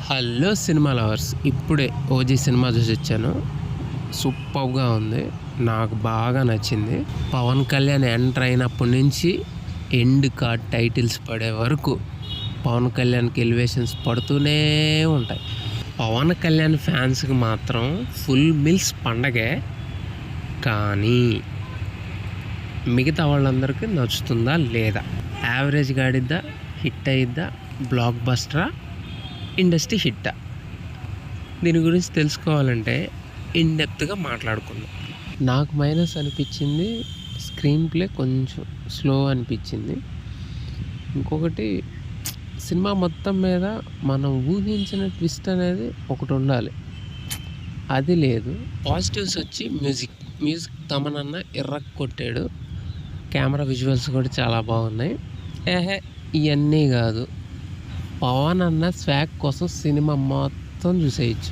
Hello cinema lovers, ఇప్పుడే OG cinema చూసి వచ్చాను. సూపర్గా ఉంది, నాకు బాగా నచ్చింది. పవన్ కళ్యాణ్ ఎంటర్ అయినప్పటి నుంచి ఎండ్ కార్డ్ టైటిల్స్ పడే వరకు పవన్ కళ్యాణ్కి ఎలివేషన్స్ పడుతూనే ఉంటాయి. పవన్ కళ్యాణ్ ఫ్యాన్స్కి మాత్రం ఫుల్ మిల్స్ పండగే. కానీ మిగతా వాళ్ళందరికీ నచ్చుతుందా లేదా, యావరేజ్గా ఆడిద్దా, హిట్ అయ్యిద్దా, బ్లాక్ బస్టరా, ఇండస్ట్రీ హిట్టా? దీని గురించి తెలుసుకోవాలంటే ఇన్డెప్త్గా మాట్లాడుకుందాం. నాకు మైనస్ అనిపించింది స్క్రీన్ ప్లే కొంచెం స్లో అనిపించింది. ఇంకొకటి, సినిమా మొత్తం మీద మనం ఊహించిన ట్విస్ట్ అనేది ఒకటి ఉండాలి, అది లేదు. పాజిటివ్స్ వచ్చి మ్యూజిక్ తమనన్న కొట్టాడు. కెమెరా విజువల్స్ కూడా చాలా బాగున్నాయి. ఇవన్నీ కాదు, పవన్ అన్న స్వాగ్ కోసం సినిమా మొత్తం చూసేయచ్చు.